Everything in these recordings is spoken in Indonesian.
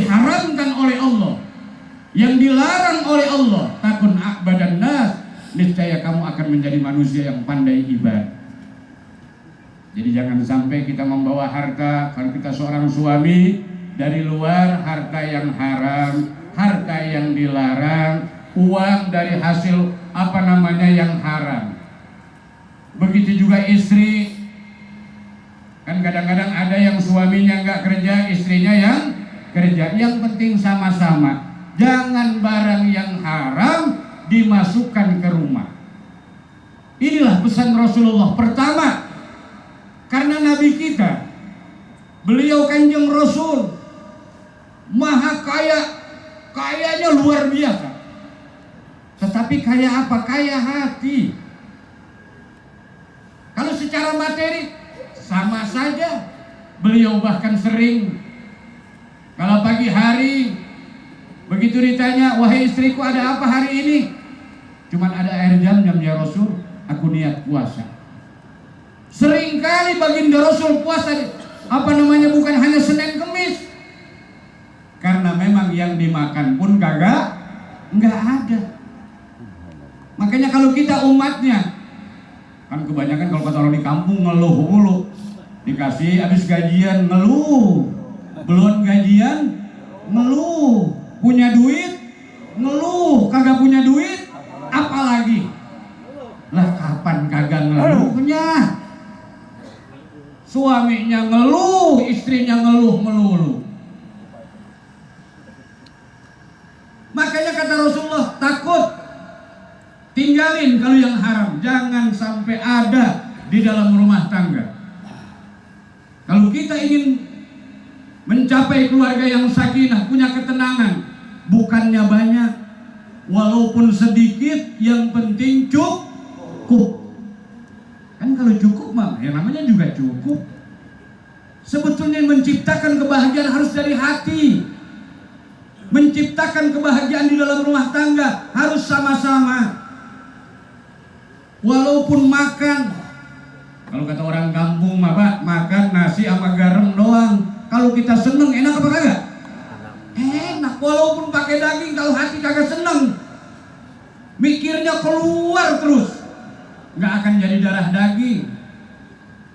diharamkan oleh Allah, yang dilarang oleh Allah, takun a'badan nas, niscaya kamu akan menjadi manusia yang pandai ibadah. Jadi jangan sampai kita membawa harta, kalau kita seorang suami, dari luar harta yang haram, harta yang dilarang, uang dari hasil yang haram. Begitu juga istri, kan kadang-kadang ada yang suaminya nggak kerja, istrinya yang kerja. Yang penting sama-sama, jangan barang yang haram dimasukkan ke rumah. Inilah pesan Rasulullah. Pertama, karena Nabi kita, beliau Kanjeng Rasul, maha kaya, kayanya luar biasa. Tetapi kaya apa? Kaya hati. Kalau secara materi sama saja. Beliau bahkan sering, kalau pagi hari begitu ditanya, wahai istriku ada apa hari ini? Cuman ada air jam-jam ya Rasul, aku niat puasa. Seringkali baginda Rasul puasa bukan hanya Senin Kemis, karena memang yang dimakan pun nggak ada. Makanya kalau kita umatnya, kan kebanyakan kalau kata orang di kampung ngeluh mulu, dikasih habis gajian ngeluh, belum gajian ngeluh, punya duit ngeluh, kagak punya duit apalagi. Lah kapan kagak ngeluhnya? Suaminya ngeluh, istrinya ngeluh melulu. Makanya kata Rasulullah, takut, tinggalin kalau yang haram, jangan sampai ada di dalam rumah tangga. Kalau kita ingin mencapai keluarga yang sakinah, punya ketenangan, bukannya banyak, walaupun sedikit, yang penting cukup. Kan kalau cukup mah, ya namanya juga cukup. Sebetulnya menciptakan kebahagiaan harus dari hati. Menciptakan kebahagiaan di dalam rumah tangga harus sama-sama. Walaupun makan, kalau kata orang kampung mah Pak, makan nasi sama garam doang. Kalau kita seneng, enak apa kagak? Enak, walaupun pakai daging, kalau hati kagak seneng, mikirnya keluar terus, nggak akan jadi darah daging.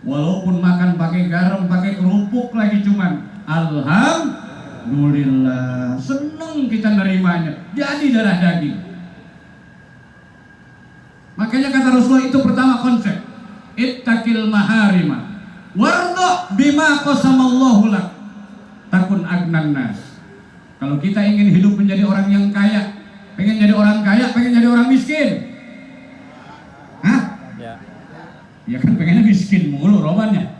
Walaupun makan pakai garam, pakai kerupuk lagi, cuman alhamdulillah, seneng kita nerimanya, jadi darah daging. Makanya kata Rasulullah itu pertama konsep, ittaqil maharima warda bima qasamallahu lak takun agnan nas. Kalau kita ingin hidup menjadi orang yang kaya, pengen jadi orang kaya, pengen jadi orang miskin? Hah? Ya kan pengennya miskin mulu robannya.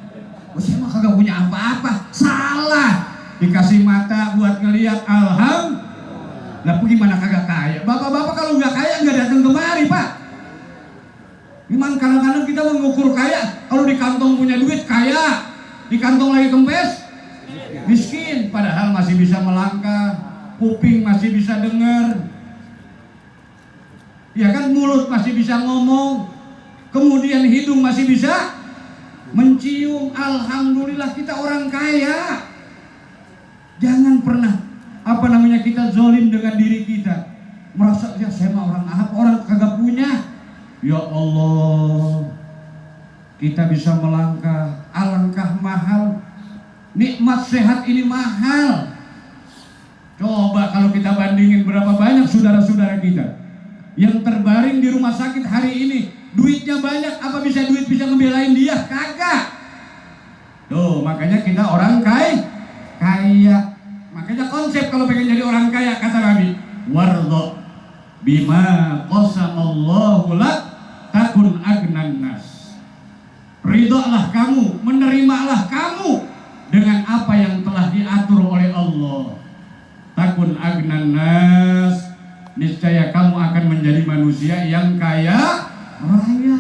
Saya mah kagak punya apa-apa. Salah. Dikasih mata buat ngelihat, alhamdulillah. Lah gimana kagak kaya? Bapak-bapak kalau nggak kaya nggak datang kemari Pak. Gimana kadang-kadang kita mengukur kaya, kalau di kantong punya duit kaya, di kantong lagi kempes miskin. Padahal masih bisa melangkah, kuping masih bisa dengar, ya kan, mulut masih bisa ngomong, kemudian hidung masih bisa mencium. Alhamdulillah kita orang kaya. Jangan pernah kita zolim dengan diri kita, merasa ya saya mah orang apa, orang kagak punya. Ya Allah, kita bisa melangkah, alangkah mahal. Nikmat sehat ini mahal. Coba kalau kita bandingin berapa banyak saudara-saudara kita yang terbaring di rumah sakit hari ini, duitnya banyak, apa bisa duit bisa ngebelain dia? Kagak. Tuh, makanya kita orang kaya. Makanya konsep kalau pengen jadi orang kaya, kata Nabi, warda bima qasamallahu lak takun agnan nas. Ridholah kamu, menerimalah kamu dengan apa yang telah diatur oleh Allah. Takun agnan nas, niscaya kamu akan menjadi manusia yang kaya raya.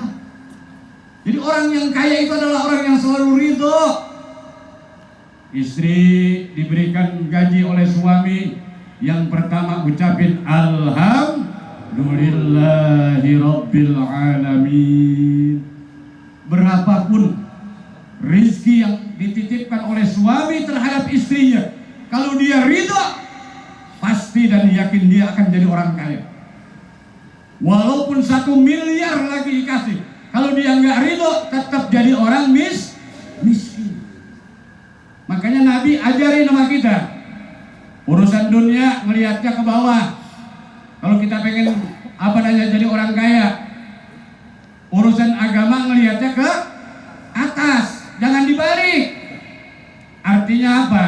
Jadi orang yang kaya itu adalah orang yang selalu ridho. Istri diberikan gaji oleh suami, yang pertama ucapin alhamdulillahi rabbil alamin. Berapapun rizki yang dititipkan oleh suami terhadap istrinya, kalau dia ridho, pasti dan yakin dia akan jadi orang kaya. Walaupun 1 miliar lagi dikasih, kalau dia nggak ridho, tetap jadi orang miskin. Makanya Nabi ajarin sama kita, urusan dunia melihatnya ke bawah. Kalau kita pengen jadi orang kaya, urusan agama ngelihatnya ke atas, jangan dibalik. Artinya apa?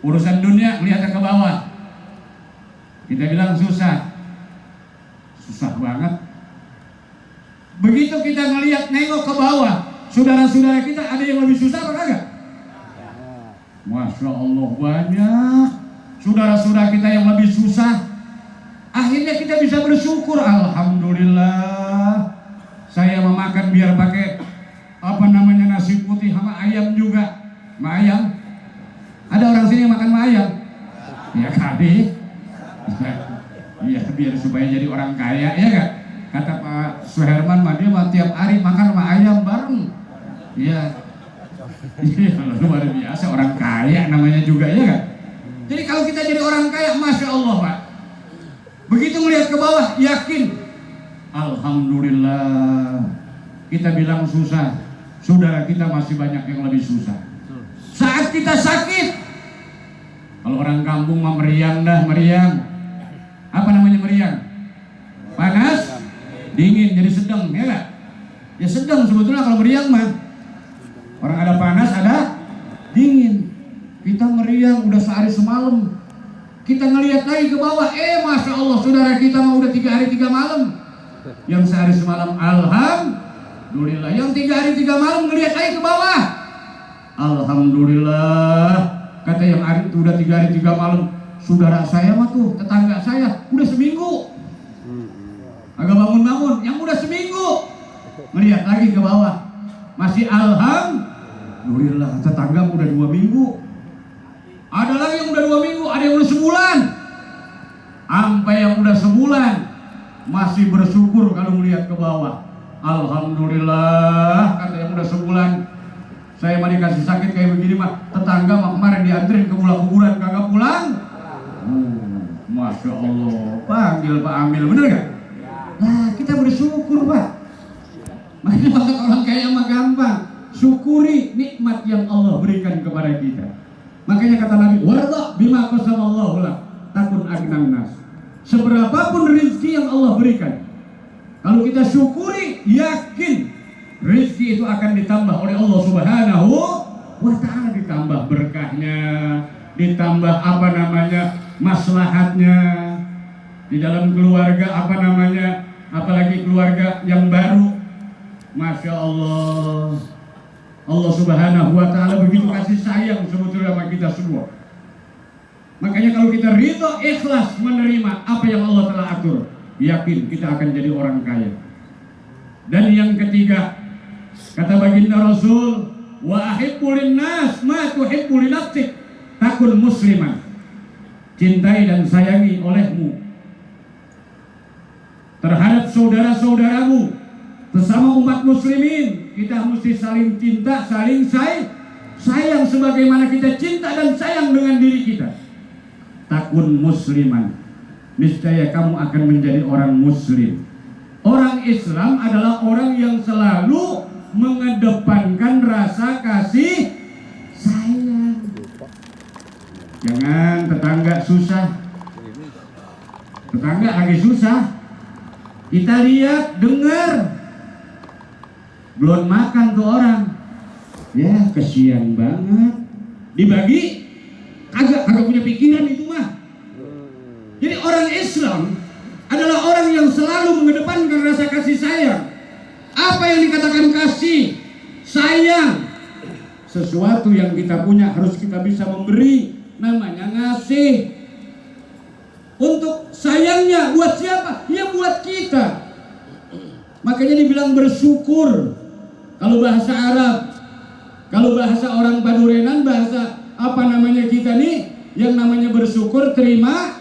Urusan dunia melihatnya ke bawah. Kita bilang susah banget. Begitu kita ngelihat nengok ke bawah, saudara-saudara kita ada yang lebih susah apa kagak? Masya Allah, banyak saudara-saudara kita yang lebih susah. Akhirnya kita bisa bersyukur, alhamdulillah. Saya mau makan biar pakai nasi putih sama ayam juga. Sama ayam. Ada orang sini yang makan sama ayam? Ya kali. Iya, biar supaya jadi orang kaya, ya kan? Kata Pak Suherman, dia tiap hari makan sama ayam bareng. Iya. Iya, luar biasa, orang kaya namanya juga, ya kan? Jadi kalau kita jadi orang kaya, Masya Allah, Pak. Begitu melihat ke bawah, yakin, alhamdulillah. Kita bilang susah, saudara kita masih banyak yang lebih susah. Saat kita sakit, kalau orang kampung mah meriang. Apa namanya meriang? Panas, dingin, jadi sedang, ya gak? Ya sedang sebetulnya kalau meriang mah. Orang ada panas, ada dingin. Kita meriang udah sehari semalam. Kita ngelihat lagi ke bawah, Masya Allah, saudara kita mah udah 3 hari 3 malam. Yang sehari semalam, alhamdulillah. Yang 3 hari 3 malam ngelihat lagi ke bawah, alhamdulillah. Kata yang hari itu udah 3 hari 3 malam, saudara saya mah tuh, tetangga saya udah seminggu agak bangun-bangun. Yang udah seminggu ngelihat lagi ke bawah, masih alhamdulillah. Tetangga udah 2 minggu, ada lagi yang udah 2 minggu, ada yang udah sebulan. Sampai yang udah sebulan masih bersyukur kalau melihat ke bawah, alhamdulillah. Kata yang udah sebulan, saya mah dikasih sakit kayak begini mah, tetangga mah kemarin dianterin ke kuburan kagak pulang. Masya Allah, panggil Pak Amil, bener gak? Nah, kita bersyukur, Pak. Makanya maksud orang kaya mah gampang, syukuri nikmat yang Allah berikan kepada kita. Makanya kata Nabi, warda bima qasamallahu lak takun agnan nas. Seberapapun rezeki yang Allah berikan, kalau kita syukuri, yakin rezeki itu akan ditambah oleh Allah Subhanahu wa ta'ala, ditambah berkahnya, ditambah maslahatnya di dalam keluarga, apalagi keluarga yang baru. Masya Allah, Allah Subhanahu wa ta'ala begitu kasih sayang sebetulnya sama kita semua. Makanya kalau kita ridho, ikhlas menerima apa yang Allah telah atur, yakin kita akan jadi orang kaya. Dan yang ketiga, kata baginda Rasul, wa ahibbu linnas ma tuhibbu li nafsik takun musliman. Cintai dan sayangi olehmu terhadap saudara-saudaramu, sesama umat muslimin. Kita mesti saling cinta, saling sayang sebagaimana kita cinta dan sayang dengan diri kita. Takun musliman, niscaya kamu akan menjadi orang muslim. Orang Islam adalah orang yang selalu mengedepankan rasa kasih sayang. Jangan tetangga susah, tetangga lagi susah, kita lihat, dengar, belum makan tuh orang, ya kesian banget, dibagi, kagak punya pikiran itu mah. Jadi orang Islam adalah orang yang selalu mengedepankan rasa kasih sayang. Apa yang dikatakan kasih sayang? Sesuatu yang kita punya harus kita bisa memberi, namanya ngasih. Untuk sayangnya buat siapa? Ya buat kita. Makanya dibilang bersyukur. Kalau bahasa Arab, kalau bahasa orang Padurenan, bahasa kita nih, yang namanya bersyukur, terima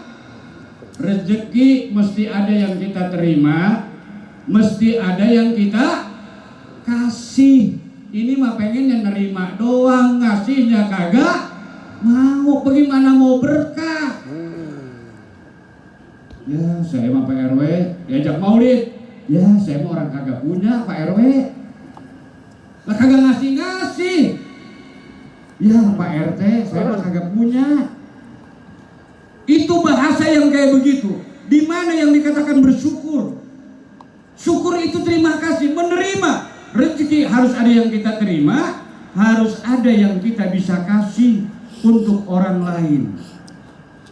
rezeki, mesti ada yang kita terima, mesti ada yang kita kasih. Ini mah pengennya nerima doang, ngasihnya kagak mau. Bagaimana mau berkah? Ya saya mah Pak RW diajak maulid. Ya saya mah orang kagak punya Pak RW. Lah kagak ngasih-ngasih. Ya Pak RT saya mah kagak punya. Itu bahasa yang kayak begitu. Di mana yang dikatakan bersyukur? Syukur itu terima kasih, menerima. Rezeki harus ada yang kita terima, harus ada yang kita bisa kasih untuk orang lain.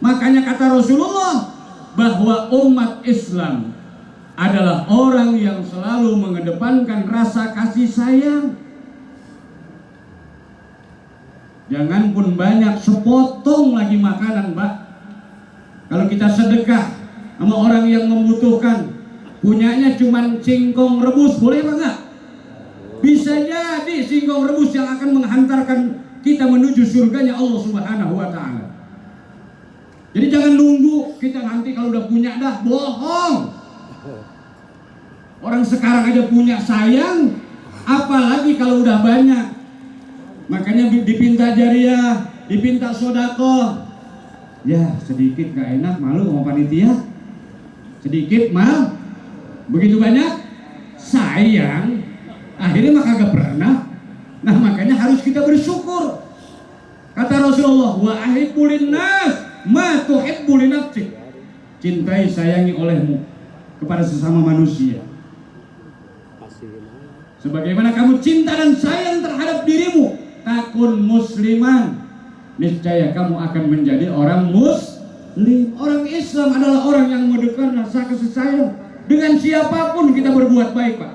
Makanya kata Rasulullah bahwa umat Islam adalah orang yang selalu mengedepankan rasa kasih sayang. Jangan pun banyak, sepotong lagi makanan, Mbak. Kalau kita sedekah sama orang yang membutuhkan, punyanya cuman singkong rebus, boleh apa enggak? Bisa jadi singkong rebus yang akan menghantarkan kita menuju surganya Allah Subhanahu wa Ta'ala. Jadi jangan nunggu kita nanti kalau udah punya dah, bohong. Orang sekarang aja punya sayang, apalagi kalau udah banyak. Makanya dipinta jariah, dipinta sodako. Ya sedikit gak enak, malu sama panitia. Sedikit mal, begitu banyak sayang, akhirnya mah kagak pernah. Nah makanya harus kita bersyukur. Kata Rasulullah, wa ahibbulin nas ma tuhibbu li nafsik. Cintai sayangi olehmu kepada sesama manusia sebagaimana kamu cinta dan sayang terhadap dirimu. Takun musliman, niscaya kamu akan menjadi orang muslim. Orang Islam adalah orang yang menunjukkan rasa kasih sayang dengan siapapun. Kita berbuat baik, Pak.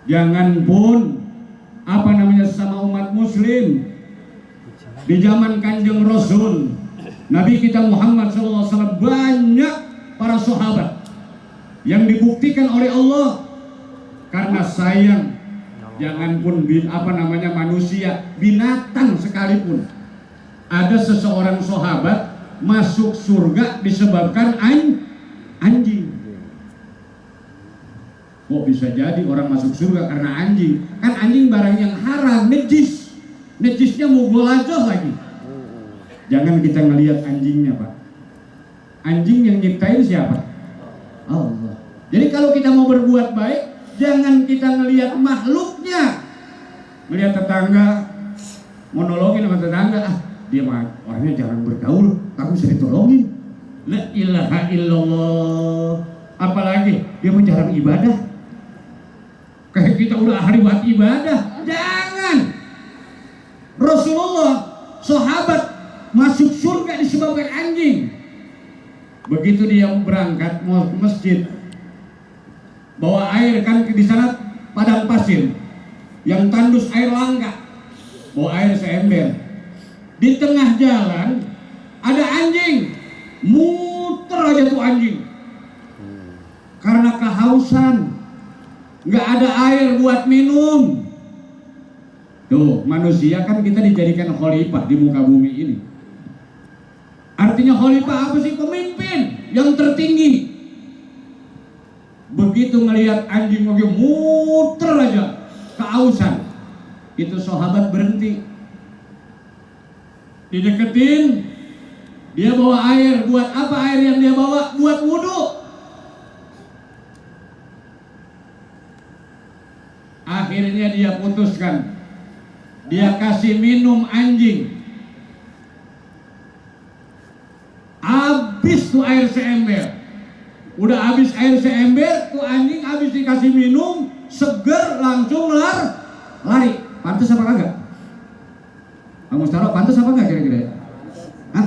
Jangan pun sesama umat muslim. Di zaman Kanjeng Rasul Nabi kita Muhammad SAW, banyak para sahabat yang dibuktikan oleh Allah karena sayang. Jangan pun manusia, binatang sekalipun. Ada seseorang sahabat masuk surga disebabkan anjing. Kok bisa jadi orang masuk surga karena anjing? Kan anjing barang yang haram, nejis. Nejisnya mughaladzah lagi. Jangan kita ngelihat anjingnya, Pak. Anjing yang nyiptain siapa? Allah. Jadi kalau kita mau berbuat baik, jangan kita ngelihat makhluknya. Ngelihat tetangga, mau nolongin sama tetangga, dia mah orangnya jarang bergaul, aku bisa ditolongin. La ilaha illallah. Apalagi dia mau jarang ibadah. Kayak kita udah ahli buat ibadah. Jangan. Rasulullah, sahabat masuk surga disebabkan anjing. Begitu dia berangkat mau ke masjid, bawa air, kan di sana padang pasir yang tandus air langka, bawa air seember. Di tengah jalan ada anjing, muter aja tuh anjing karena kehausan, nggak ada air buat minum. Tuh, manusia kan kita dijadikan khalifah di muka bumi ini. Artinya khalifah apa sih? Pemimpin yang tertinggi. Begitu ngelihat anjing lagi muter aja kehausan, itu sahabat berhenti, dideketin. Dia bawa air, buat apa air yang dia bawa? Buat wudhu. Akhirnya dia putuskan, dia kasih minum anjing. Habis tuh air seember. Udah habis air seember, tuh anjing habis dikasih minum, seger, langsung lari. Pantes apa kagak? Pak Mustaro, pantes apa kagak kira-kira? Hah?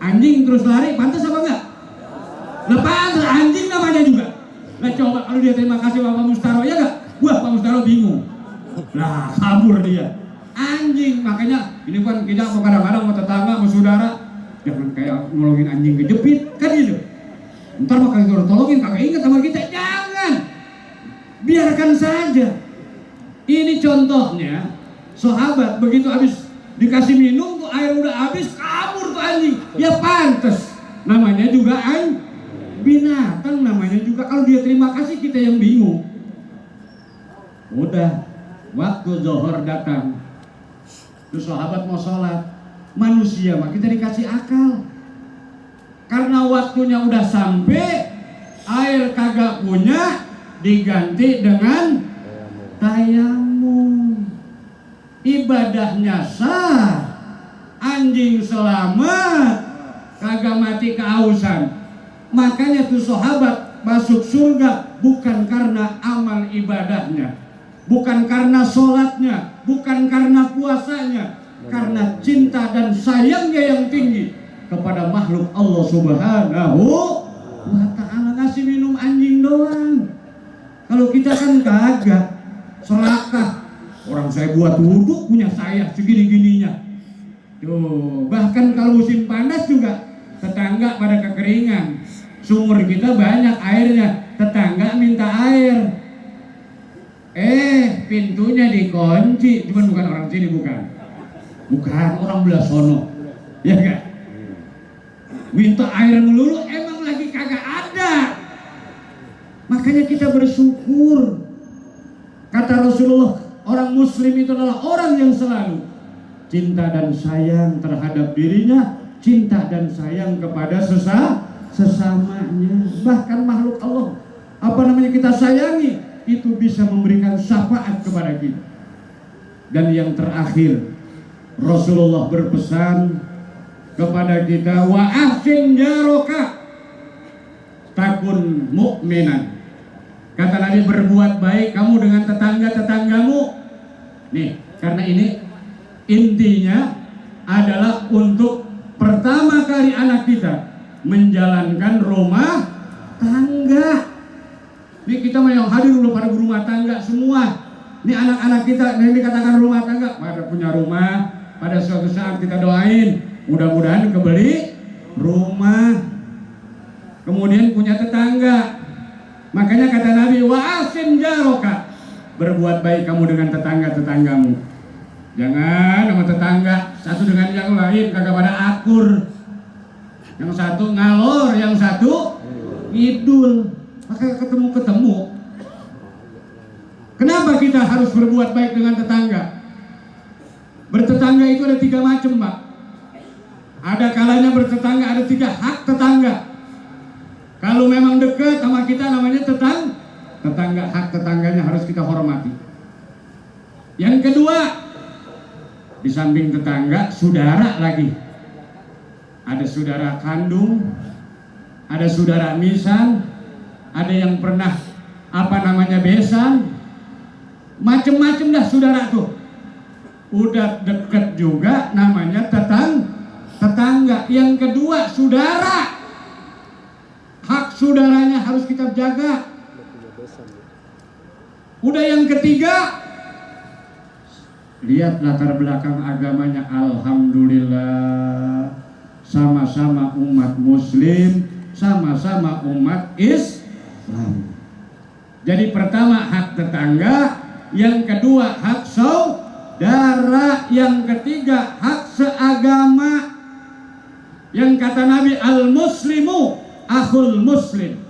Anjing terus lari, pantes apa enggak? Lepas anjing namanya juga. Nah coba kalau dia terima kasih Pak Mustaro, ya enggak? Wah, Pak Mustaro bingung. Lah kabur dia. Anjing, makanya ini kan kita kadang-kadang mau tetangga, mau saudara, jangan kayak nolongin anjing kejepit, kan gitu. Ntar bakal kita tolongin, kagak inget sama kita. Jangan, biarkan saja. Ini contohnya, sahabat begitu habis dikasih minum tuh air udah habis, kabur tuh anjing. Ya pantes, namanya juga binatang, namanya juga. Kalau dia terima kasih, kita yang bingung. Udah, waktu zuhur datang, terus sahabat mau sholat. Manusia mah kita dikasih akal. karena waktunya udah sampai, air kagak punya, diganti dengan tayamum. Ibadahnya sah, anjing selamat, kagak mati kehausan. Makanya tuh sahabat masuk surga bukan karena amal ibadahnya, bukan karena sholatnya, bukan karena puasanya, karena cinta dan sayangnya yang tinggi kepada makhluk Allah Subhanahu wa ta'ala. Ngasih minum anjing doang. Kalau kita kan kagak, serakah. Orang saya buat wudhu punya saya segini-gininya. Tuh, bahkan kalau musim panas juga tetangga pada kekeringan. Sumur kita banyak airnya, tetangga minta air. Pintunya dikunci, cuman bukan orang sini, bukan orang belah sono, ya kan? Minta air melulu, emang lagi kagak ada. Makanya kita bersyukur. Kata Rasulullah, orang muslim itu adalah orang yang selalu cinta dan sayang terhadap dirinya, cinta dan sayang kepada sesamanya. Bahkan makhluk Allah, kita sayangi, itu bisa memberikan syafaat kepada kita. Dan yang terakhir, Rasulullah berpesan kepada kita, wa ahsin jaroka takun mu'minan. Kata Nabi, berbuat baik kamu dengan tetangga-tetanggamu. Nih, karena ini intinya adalah untuk pertama kali anak kita menjalankan rumah tangga. Ini kita yang hadir dulu pada rumah tangga semua. Ini anak-anak kita yang dikatakan rumah tangga, pada punya rumah, pada suatu saat kita doain mudah-mudahan kebeli rumah, kemudian punya tetangga. Makanya kata Nabi, wa ahsin jaroka, berbuat baik kamu dengan tetangga-tetanggamu. Jangan sama tetangga satu dengan yang lain kagak pada akur. Yang satu ngalor, yang satu ngidul, maka ketemu. Kenapa kita harus berbuat baik dengan tetangga? Bertetangga itu ada 3 macam, Pak. Ada kalanya bertetangga, ada 3 hak tetangga. Kalau memang dekat sama kita namanya tetangga, hak tetangganya harus kita hormati. Yang kedua, di samping tetangga, saudara lagi. Ada saudara kandung, ada saudara misan, ada yang pernah besan, macem-macem dah saudara tuh. Udah deket juga namanya tetangga. Yang kedua, saudara. Hak saudaranya harus kita jaga. Udah yang ketiga, lihat latar belakang agamanya. Alhamdulillah, sama-sama umat muslim, sama-sama umat Islam. Jadi pertama hak tetangga, yang kedua hak saudara, yang ketiga hak seagama. Yang kata Nabi, al-muslimu akhul muslim.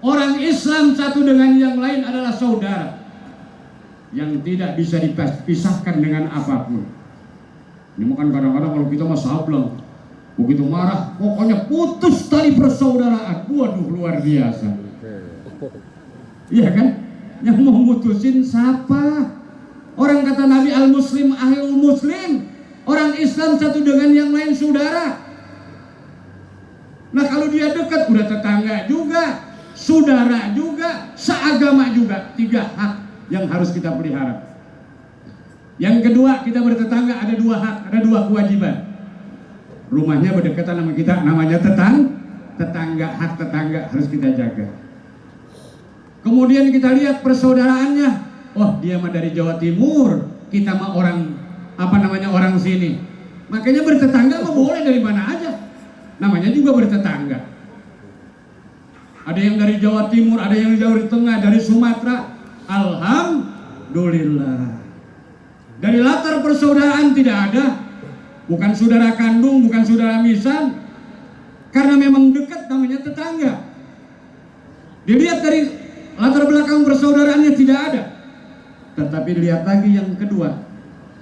Orang Islam satu dengan yang lain adalah saudara yang tidak bisa dipisahkan dengan apapun. Ini bukan kadang-kadang kalau kita mah sableng, begitu marah pokoknya putus tali persaudaraan. Waduh, luar biasa. Iya kan? Yang mau mutusin siapa? Orang kata Nabi, al-muslim akhul muslim. Orang Islam satu dengan yang lain saudara. Nah kalau dia dekat, udah tetangga juga, saudara juga, seagama juga. 3 hak yang harus kita pelihara. Yang kedua, kita bertetangga ada 2 hak, ada 2 kewajiban. Rumahnya berdekatan sama kita, namanya tetangga, hak tetangga harus kita jaga. Kemudian kita lihat persaudaraannya. Oh, dia mah dari Jawa Timur, kita mah orang orang sini. Makanya bertetangga mah boleh dari mana aja. Namanya juga bertetangga. Ada yang dari Jawa Timur, ada yang dari Jawa Tengah, dari Sumatera. Alhamdulillah. Dari latar persaudaraan tidak ada, bukan saudara kandung, bukan saudara misan, karena memang dekat namanya tetangga. Dilihat dari latar belakang persaudaraannya tidak ada. Tetapi lihat lagi yang kedua,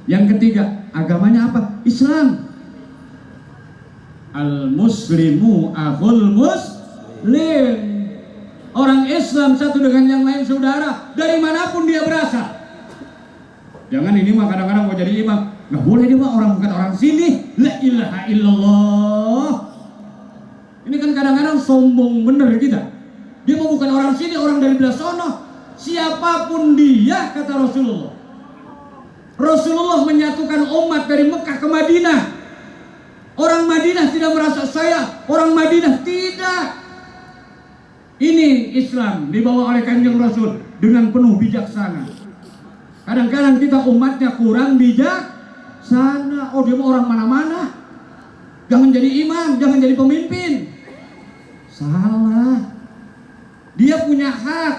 yang ketiga, agamanya apa? Islam. Al muslimu akhul muslim. Orang Islam satu dengan yang lain saudara, dari manapun dia berasal. Jangan ini mah kadang-kadang mau jadi imam, nggak boleh dia mah orang bukan orang sini. La ilaha illallah. Ini kan kadang-kadang sombong bener kita. Dia mah bukan orang sini, orang dari belah sono. Siapapun dia, kata Rasulullah. Rasulullah menyatukan umat dari Mekah ke Madinah. Orang Madinah tidak merasa saya orang Madinah, tidak. Ini Islam dibawa oleh Kanjeng Rasul dengan penuh bijaksana. Kadang-kadang kita umatnya kurang bijaksana. Oh, dia mau orang mana-mana, jangan jadi imam, jangan jadi pemimpin. Salah. Dia punya hak.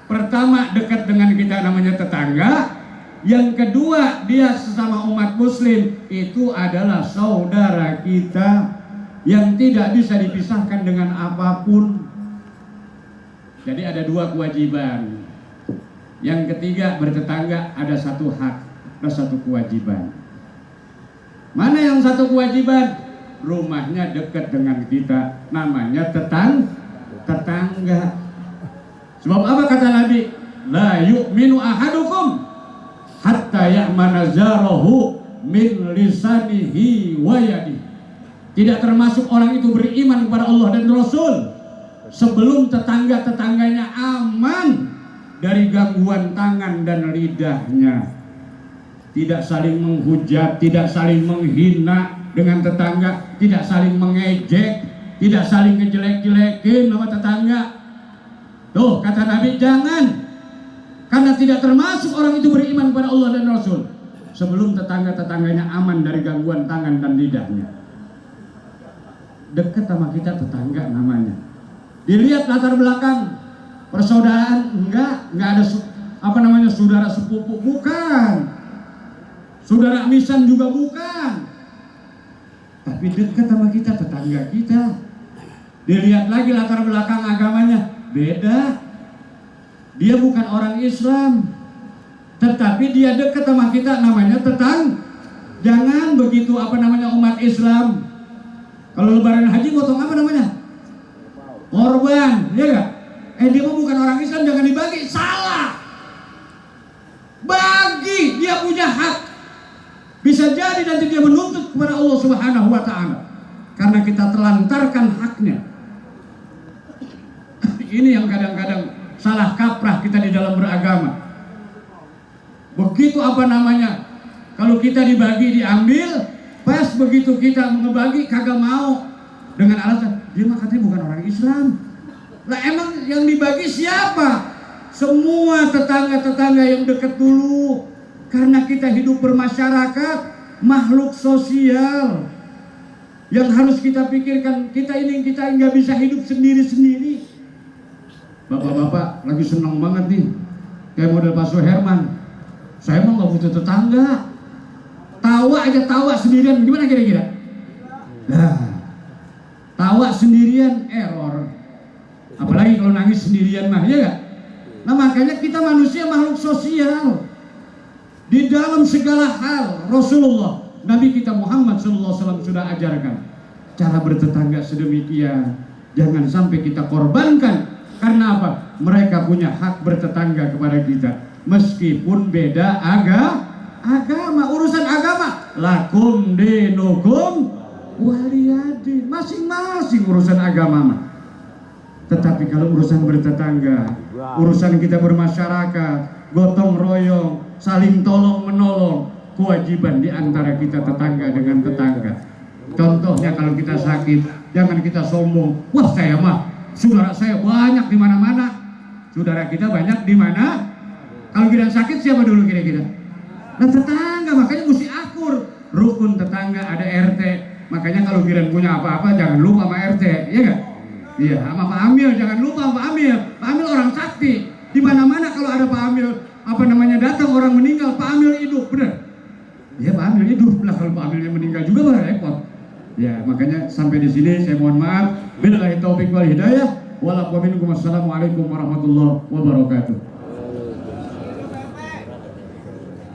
Pertama, dekat dengan kita namanya tetangga. Yang kedua, dia sesama umat muslim, itu adalah saudara kita yang tidak bisa dipisahkan dengan apapun. Jadi ada dua kewajiban. Yang ketiga, bertetangga ada satu hak, ada satu kewajiban. Mana yang satu kewajiban? Rumahnya dekat dengan kita, namanya tetangga. Sebab apa kata Nabi? La yu'minu ahadukum hatta ya'mana jarahu min lisanihi wa yadihi. Tidak termasuk orang itu beriman kepada Allah dan Rasul sebelum tetangga-tetangganya aman dari gangguan tangan dan lidahnya. Tidak saling menghujat, tidak saling menghina dengan tetangga, tidak saling mengejek, tidak saling ngejelek-jelekin sama tetangga. Tuh kata Nabi, jangan. Karena tidak termasuk orang itu beriman kepada Allah dan Rasul sebelum tetangga-tetangganya aman dari gangguan tangan dan lidahnya. Dekat sama kita tetangga namanya. Dilihat latar belakang persaudaraan, enggak ada saudara sepupu, bukan. Saudara misan juga bukan. Tapi dekat sama kita tetangga kita. Dilihat lagi latar belakang agamanya, beda. Dia bukan orang Islam, tetapi dia dekat sama kita, namanya tetangga. Jangan begitu umat Islam. Kalau lebaran haji potong apa namanya? Korban, ya gak? Dia mah bukan orang Islam, jangan dibagi. Salah. Bagi, dia punya hak. Bisa jadi nanti dia menuntut kepada Allah Subhanahu wa Ta'ala karena kita telantarkan haknya. Ini yang kadang-kadang salah kaprah kita di dalam beragama. Begitu kalau kita dibagi diambil, pas begitu kita ngebagi kagak mau dengan alasan dia mah katanya bukan orang Islam. Lah emang yang dibagi siapa? Semua tetangga-tetangga yang dekat dulu. Karena kita hidup bermasyarakat, makhluk sosial yang harus kita pikirkan. Kita nggak bisa hidup sendiri-sendiri. Bapak-bapak lagi senang banget nih, kayak model Pak Suherman. Saya mah nggak butuh tetangga. Tawa sendirian, gimana kira-kira? Nah, tawa sendirian error. Apalagi kalau nangis sendirian mah, ya gak? Nah makanya kita manusia makhluk sosial. Di dalam segala hal Rasulullah, Nabi kita Muhammad SAW sudah ajarkan cara bertetangga sedemikian. Jangan sampai kita korbankan. Karena apa? Mereka punya hak bertetangga kepada kita meskipun beda agama. Urusan agama, lakum dinukum waliyadin, masing-masing urusan agama mah. Tetapi kalau urusan bertetangga, urusan kita bermasyarakat, gotong royong, saling tolong menolong, kewajiban di antara kita tetangga dengan tetangga. Contohnya kalau kita sakit, jangan kita sombong. Wah, saya mah saudara saya banyak di mana-mana. Saudara kita banyak di mana? Kalau kita sakit siapa dulu kira-kira? Nah tetangga, makanya mesti akur. Rukun tetangga, ada RT. Makanya kalau kita punya apa-apa jangan lupa sama RT, iya nggak? Iya, sama Pak Amil jangan lupa sama Pak Amil. Pak Amil orang sakti. Di mana-mana kalau ada Pak Amil datang orang meninggal, Pak Amil hidup, benar? Iya, Pak Amil hidup. Lah kalau Pak Amilnya meninggal juga mah repot. Ya, makanya sampai di sini saya mohon maaf. Billahi taufiq wal hidayah. Wassalamualaikum warahmatullahi wabarakatuh.